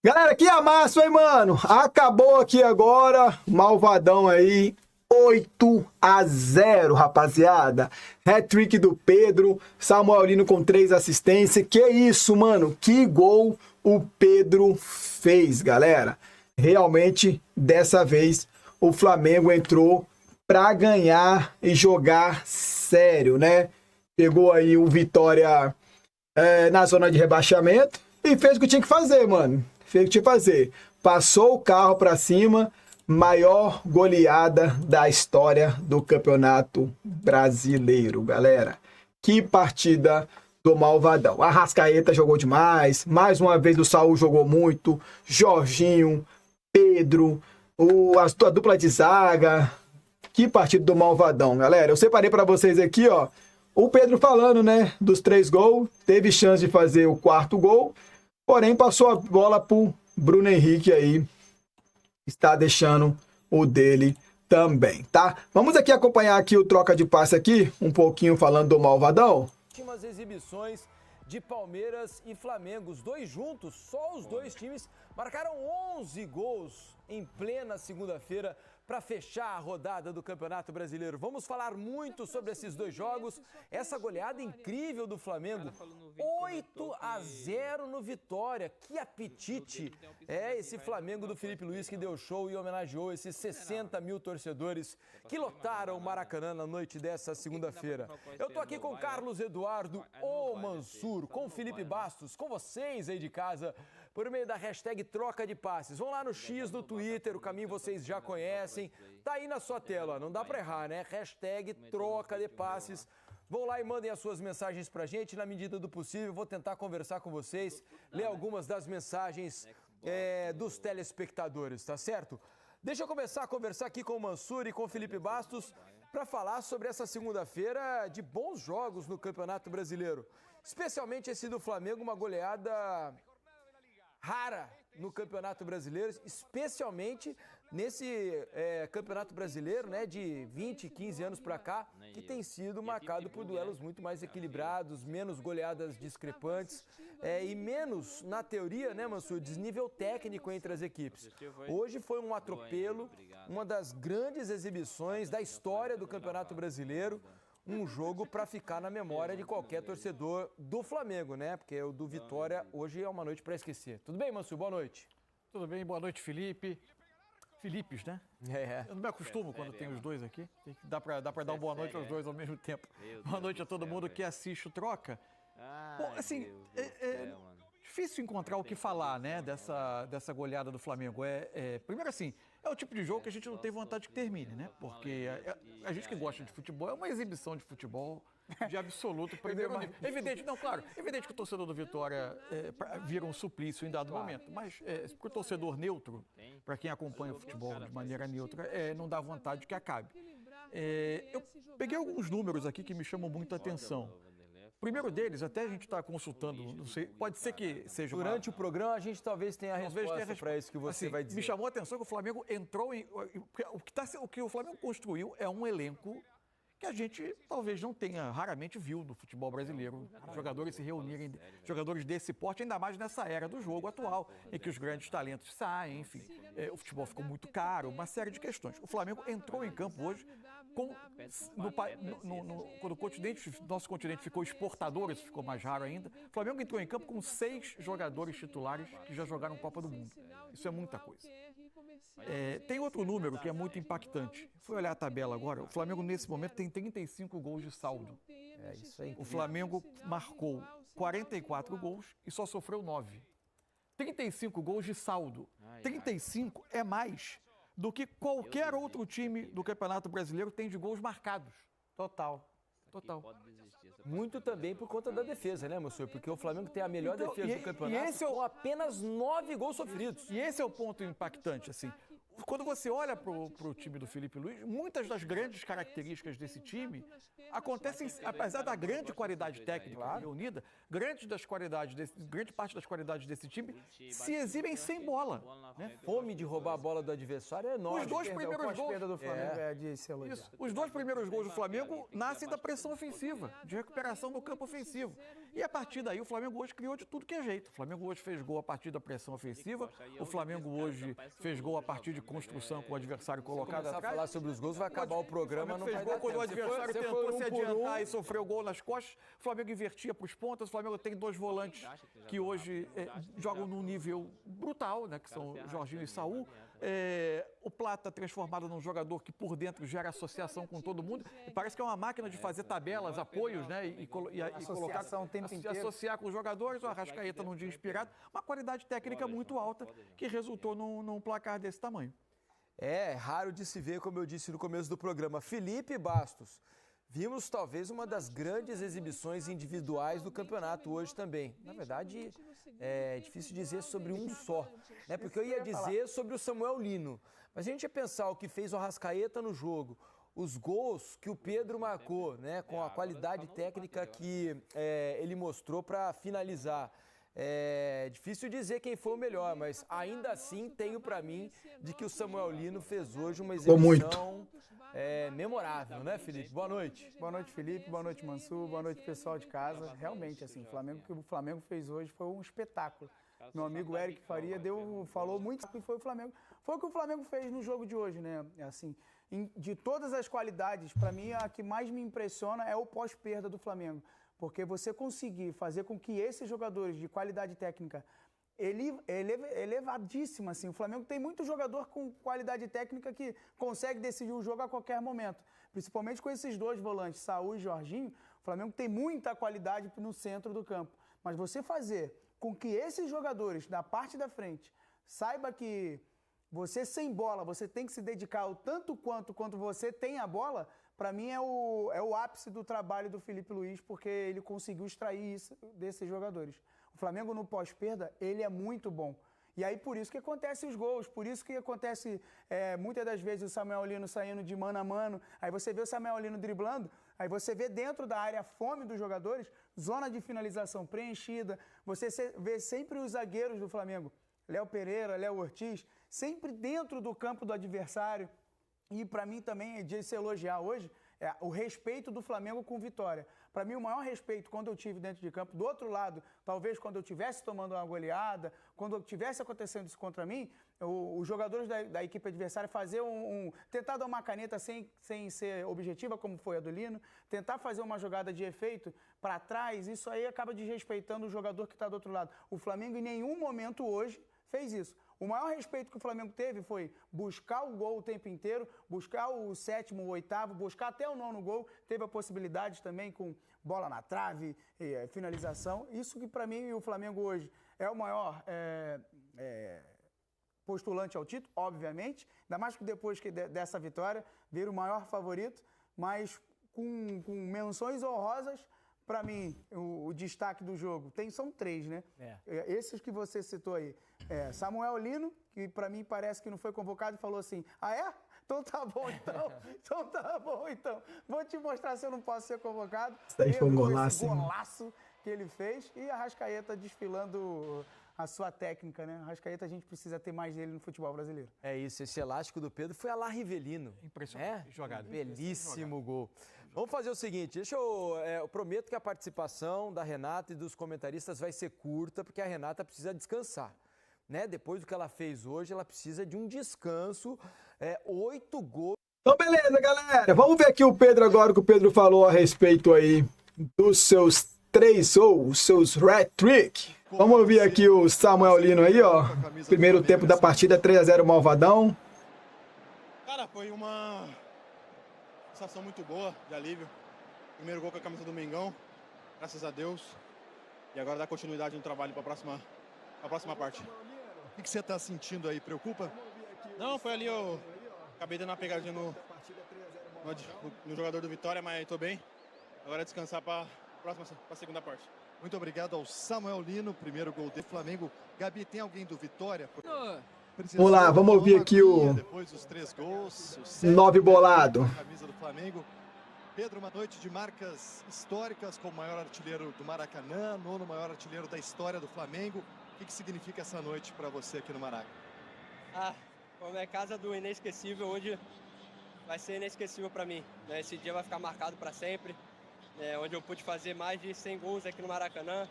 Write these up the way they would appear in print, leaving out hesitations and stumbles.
Galera, que amasso, hein, mano? Acabou aqui agora, malvadão aí, 8-0, rapaziada. Hat-trick do Pedro, Samuelino com 3 assistências. Que isso, mano? Que gol o Pedro fez, galera. Realmente, dessa vez, o Flamengo entrou pra ganhar e jogar sério, né? Pegou aí o Vitória na zona de rebaixamento e fez o que tinha que fazer, mano. Fez o que tinha que fazer. Passou o carro pra cima, maior goleada da história do Campeonato Brasileiro, galera. Que partida do Malvadão. A Arrascaeta jogou demais, mais uma vez o Saul jogou muito, Jorginho, Pedro, a dupla de zaga. Que partida do Malvadão, galera. Eu separei pra vocês aqui, ó, o Pedro falando, né, dos 3 gols, teve chance de fazer o 4º gol, porém passou a bola pro Bruno Henrique aí, está deixando o dele também, tá? Vamos aqui acompanhar aqui o troca de passe aqui, um pouquinho falando do Malvadão. Últimas exibições de Palmeiras e Flamengo, os dois juntos, só os dois times marcaram 11 gols em plena segunda-feira para fechar a rodada do Campeonato Brasileiro. Vamos falar muito sobre esses dois jogos, essa goleada incrível do Flamengo, 8-0 no Vitória. Que apetite é esse Flamengo do Felipe Luiz, que deu show e homenageou esses 60 mil torcedores que lotaram o Maracanã na noite dessa segunda-feira. Eu tô aqui com Carlos Eduardo, o Mansur, com Felipe Bastos, com vocês aí de casa, por meio da hashtag troca de passes. Vão lá no X do Twitter, o caminho vocês já conhecem, tá aí na sua tela, não dá pra errar, né? Hashtag troca de passes. Vão lá e mandem as suas mensagens pra gente, na medida do possível, vou tentar conversar com vocês, ler algumas das mensagens dos telespectadores, tá certo? Deixa eu começar a conversar aqui com o Mansur e com o Felipe Bastos para falar sobre essa segunda-feira de bons jogos no Campeonato Brasileiro. Especialmente esse do Flamengo, uma goleada rara no Campeonato Brasileiro, especialmente nesse Campeonato Brasileiro, né, de 20, 15 anos para cá, que tem sido marcado por duelos muito mais equilibrados, menos goleadas discrepantes e menos, na teoria, né, Mansur, desnível técnico entre as equipes. Hoje foi um atropelo, uma das grandes exibições da história do Campeonato Brasileiro, um jogo para ficar na memória de qualquer torcedor do Flamengo, né? Porque o do Vitória hoje é uma noite para esquecer. Tudo bem, Mansur? Boa noite. Tudo bem, boa noite, Felipe. Filipes, né? Eu não me acostumo quando tem os dois aqui. Dá pra dar uma boa noite aos dois ao mesmo tempo. Boa noite a todo mundo que assiste o Troca. Bom, assim, difícil encontrar o que falar, né, dessa goleada do Flamengo. Primeiro assim, é o tipo de jogo que a gente não tem vontade que termine, né? Porque a gente que gosta de futebol é uma exibição de futebol de absoluto primeiro nível. Evidente, não, claro, evidente que o torcedor do Vitória vira um suplício em dado momento, mas para o torcedor neutro, para quem acompanha o futebol de maneira neutra, não dá vontade que acabe. Eu peguei alguns números aqui que me chamam muito a atenção. O primeiro deles, até a gente está consultando, não sei, pode ser que seja Durante o programa a gente talvez tenha a resposta para isso que você vai dizer. Me chamou a atenção que o Flamengo entrou em... O que o Flamengo construiu é um elenco que a gente talvez não tenha, raramente viu no futebol brasileiro. Jogadores se reunirem, jogadores desse porte, ainda mais nessa era do jogo atual, em que os grandes talentos saem, enfim. O futebol ficou muito caro, uma série de questões. O Flamengo entrou em campo hoje quando nosso continente ficou exportador, isso ficou mais raro ainda, o Flamengo entrou em campo com 6 jogadores titulares que já jogaram Copa do Mundo. Isso é muita coisa. Tem outro número que é muito impactante. Fui olhar a tabela agora, o Flamengo nesse momento tem 35 gols de saldo. Isso aí. O Flamengo marcou 44 gols e só sofreu 9. 35 gols de saldo. 35 é mais do que qualquer outro time do Campeonato Brasileiro tem de gols marcados. Total. Muito também por conta da defesa, né, Mansur? Porque o Flamengo tem a melhor defesa do campeonato com apenas 9 gols sofridos. E esse é o ponto impactante, assim. Quando você olha pro time do Felipe Luiz, muitas das grandes características desse time acontecem, apesar da grande qualidade técnica reunida, grande parte das qualidades desse time se exibem sem bola. Né? Fome de roubar a bola do adversário é enorme. Os dois primeiros gols do Flamengo de se Isso. Os dois primeiros gols do Flamengo nascem da pressão ofensiva, de recuperação do campo ofensivo. E a partir daí o Flamengo hoje criou de tudo que é jeito. O Flamengo hoje fez gol a partir da pressão ofensiva, o Flamengo hoje fez gol a partir de construção com o adversário colocado atrás. Falar sobre os gols, vai acabar o programa, não fez vai gol dar quando o tempo. adversário tentou se adiantar e sofreu gol nas costas, o Flamengo invertia para os pontas, o Flamengo tem 2 volantes que hoje jogam num nível brutal, né, que são Jorginho e Saul. O Plata transformado num jogador que por dentro gera associação com todo mundo e parece que é uma máquina de fazer tabelas, apoios, né, e colocar, associar com os jogadores. O Arrascaeta num dia inspirado, uma qualidade técnica muito alta que resultou num placar desse tamanho. É raro de se ver, como eu disse no começo do programa. Felipe Bastos, vimos talvez uma das grandes exibições individuais do campeonato hoje também. Na verdade, é difícil dizer sobre um só, né? Porque eu ia dizer sobre o Samuel Lino, mas a gente ia pensar o que fez o Arrascaeta no jogo, os gols que o Pedro marcou, né? Com a qualidade técnica que ele mostrou para finalizar. É difícil dizer quem foi o melhor, mas ainda assim tenho para mim de que o Samuel Lino fez hoje uma exibição memorável, né, Felipe? Boa noite. Boa noite, Felipe. Boa noite, Mansur. Boa noite, pessoal de casa. Realmente, assim, o que o Flamengo fez hoje foi um espetáculo. Meu amigo Eric Faria falou muito que foi o Flamengo. Foi o que o Flamengo fez no jogo de hoje, né? Assim, de todas as qualidades, para mim a que mais me impressiona é o pós-perda do Flamengo. Porque você conseguir fazer com que esses jogadores de qualidade técnica elevadíssima, assim. O Flamengo tem muito jogador com qualidade técnica que consegue decidir o jogo a qualquer momento. Principalmente com esses 2 volantes, Saul e Jorginho. O Flamengo tem muita qualidade no centro do campo. Mas você fazer com que esses jogadores da parte da frente saiba que você sem bola, você tem que se dedicar o tanto quanto você tem a bola. Para mim é o ápice do trabalho do Felipe Luiz, porque ele conseguiu extrair isso desses jogadores. O Flamengo no pós-perda, ele é muito bom. E aí por isso que acontecem os gols, por isso que acontece muitas das vezes o Samuel Lino saindo de mano a mano, aí você vê o Samuel Lino driblando, aí você vê dentro da área a fome dos jogadores, zona de finalização preenchida, você vê sempre os zagueiros do Flamengo, Léo Pereira, Léo Ortiz, sempre dentro do campo do adversário. E para mim também é de se elogiar hoje o respeito do Flamengo com Vitória. Para mim o maior respeito quando eu tive dentro de campo, do outro lado, talvez quando eu estivesse tomando uma goleada, quando tivesse acontecendo isso contra mim, os jogadores da equipe adversária fazer tentar dar uma caneta sem ser objetiva, como foi a do Lino, tentar fazer uma jogada de efeito para trás, isso aí acaba desrespeitando o jogador que está do outro lado. O Flamengo em nenhum momento hoje fez isso. O maior respeito que o Flamengo teve foi buscar o gol o tempo inteiro, buscar o 7º, o 8º, buscar até o 9º gol. Teve a possibilidade também com bola na trave, finalização. Isso que para mim o Flamengo hoje é o maior postulante ao título, obviamente. Ainda mais que depois dessa vitória, vira o maior favorito, mas com menções honrosas. Para mim, o destaque do jogo são 3, né? Esses que você citou aí. Samuel Lino, que para mim parece que não foi convocado e falou assim, Então tá bom, então. Vou te mostrar se eu não posso ser convocado. Isso aí foi um golaço. Esse golaço que ele fez. E a Arrascaeta desfilando a sua técnica, né? A Arrascaeta, a gente precisa ter mais dele no futebol brasileiro. É isso, esse elástico do Pedro foi a lá Rivelino. Impressionante. Jogada. Belíssimo gol. Vamos fazer o seguinte, eu prometo que a participação da Renata e dos comentaristas vai ser curta, porque a Renata precisa descansar, né? Depois do que ela fez hoje, ela precisa de um descanso, 8 gols. Então beleza, galera, vamos ver aqui o Pedro agora, o que o Pedro falou a respeito aí dos seus 3 ou seus hat-trick. Vamos ouvir aqui o Samuel Lino aí, ó. Primeiro tempo da partida, 3-0 Malvadão. Cara, foi uma sensação muito boa, de alívio. Primeiro gol com a camisa do Mengão, graças a Deus. E agora dá continuidade no trabalho para a próxima parte. O que você está sentindo aí? Preocupa? Não, foi ali, eu acabei dando uma pegadinha no jogador do Vitória, mas estou bem. Agora é descansar para a segunda parte. Muito obrigado ao Samuel Lino, primeiro gol do Flamengo. Gabi, tem alguém do Vitória? Vamos lá, vamos ouvir aqui o depois dos 3 gols, 9 bolado. Camisa do Flamengo. Pedro, uma noite de marcas históricas como o maior artilheiro do Maracanã, 9º maior artilheiro da história do Flamengo. O que significa essa noite para você aqui no Maracanã? Como é casa do inesquecível, hoje vai ser inesquecível para mim. Esse dia vai ficar marcado para sempre. onde eu pude fazer mais de 100 gols aqui no Maracanã,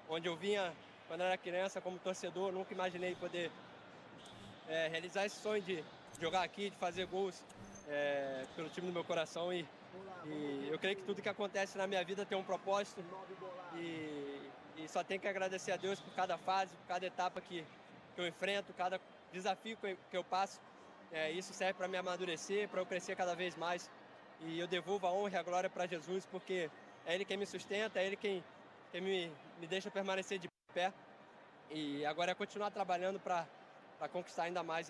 onde eu vinha, quando eu era criança, como torcedor, nunca imaginei poder realizar esse sonho de jogar aqui, de fazer gols pelo time do meu coração. E eu creio que tudo que acontece na minha vida tem um propósito e só tenho que agradecer a Deus por cada fase, por cada etapa que eu enfrento, cada desafio que eu passo. Isso serve para me amadurecer, para eu crescer cada vez mais. E eu devolvo a honra e a glória para Jesus, porque é Ele quem me sustenta, é Ele quem me deixa permanecer de pé. E agora é continuar trabalhando para conquistar ainda mais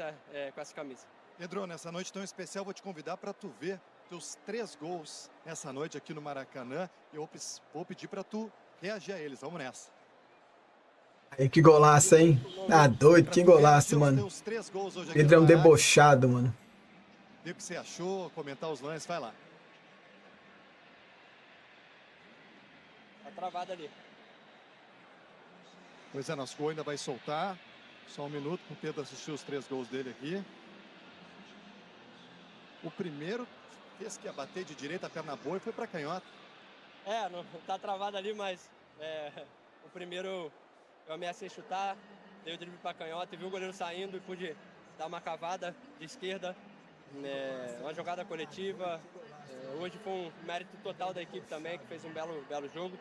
com essa camisa. Pedro, nessa noite tão especial, vou te convidar para tu ver teus 3 gols nessa noite aqui no Maracanã. Eu vou pedir para tu reagir a eles. Vamos nessa. Aí, que golaço, hein? Ah, doido, que golaço, mano. Pedro é um debochado, mano. Ver o que você achou, comentar os lances, vai lá. Tá travado ali. Pois é, nosso gol ainda vai soltar. Só um minuto para o Pedro assistir os 3 gols dele aqui. O primeiro fez que ia bater de direita, a perna boa, e foi para canhota. Não tá travado ali, mas o primeiro eu ameacei chutar, dei o drible para canhota e vi o goleiro saindo e pude dar uma cavada de esquerda. Uma jogada coletiva. Hoje foi um mérito total da equipe também, que fez um belo jogo.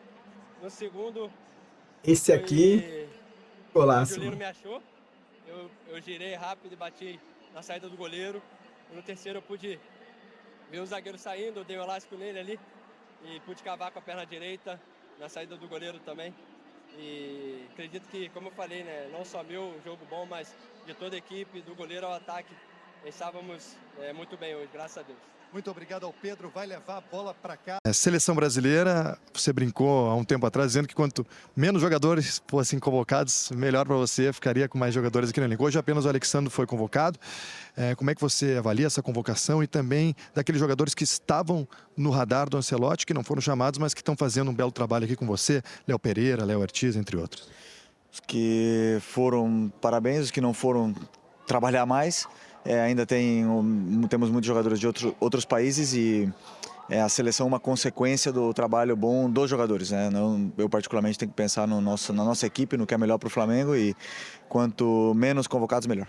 No segundo, esse aqui, golaço. O Juliano me achou, eu girei rápido e bati na saída do goleiro. No terceiro eu pude ver o zagueiro saindo, eu dei um elástico nele ali e pude cavar com a perna direita na saída do goleiro também. E acredito que, como eu falei, não só meu jogo bom, mas de toda a equipe, do goleiro ao ataque, estávamos muito bem hoje, graças a Deus. Muito obrigado ao Pedro, vai levar a bola para cá. Seleção brasileira, você brincou há um tempo atrás dizendo que quanto menos jogadores fossem convocados, melhor para você, ficaria com mais jogadores aqui no elenco. Hoje apenas o Alexandre foi convocado. Como é que você avalia essa convocação e também daqueles jogadores que estavam no radar do Ancelotti, que não foram chamados, mas que estão fazendo um belo trabalho aqui com você, Léo Pereira, Léo Ortiz, entre outros? Os que foram, parabéns, os que não foram trabalhar mais. Ainda temos muitos jogadores de outros países e a seleção é uma consequência do trabalho bom dos jogadores, né? Eu particularmente tenho que pensar na nossa equipe, no que é melhor para o Flamengo, e quanto menos convocados, melhor.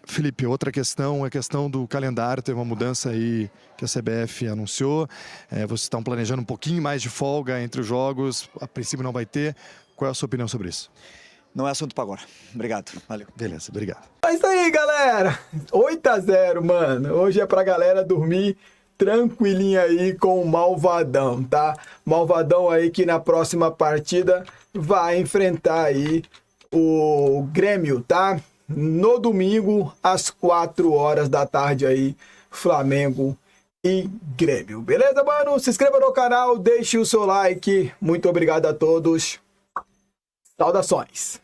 Felipe, outra questão é a questão do calendário. Teve uma mudança aí que a CBF anunciou. Vocês estão planejando um pouquinho mais de folga entre os jogos, a princípio não vai ter. Qual é a sua opinião sobre isso? Não é assunto para agora. Obrigado. Valeu. Beleza, obrigado. É isso aí, galera. 8-0, mano. Hoje é pra galera dormir tranquilinha aí com o Malvadão, tá? Malvadão aí que na próxima partida vai enfrentar aí o Grêmio, tá? No domingo, às 4 horas da tarde aí, Flamengo e Grêmio. Beleza, mano? Se inscreva no canal, deixe o seu like. Muito obrigado a todos. Saudações!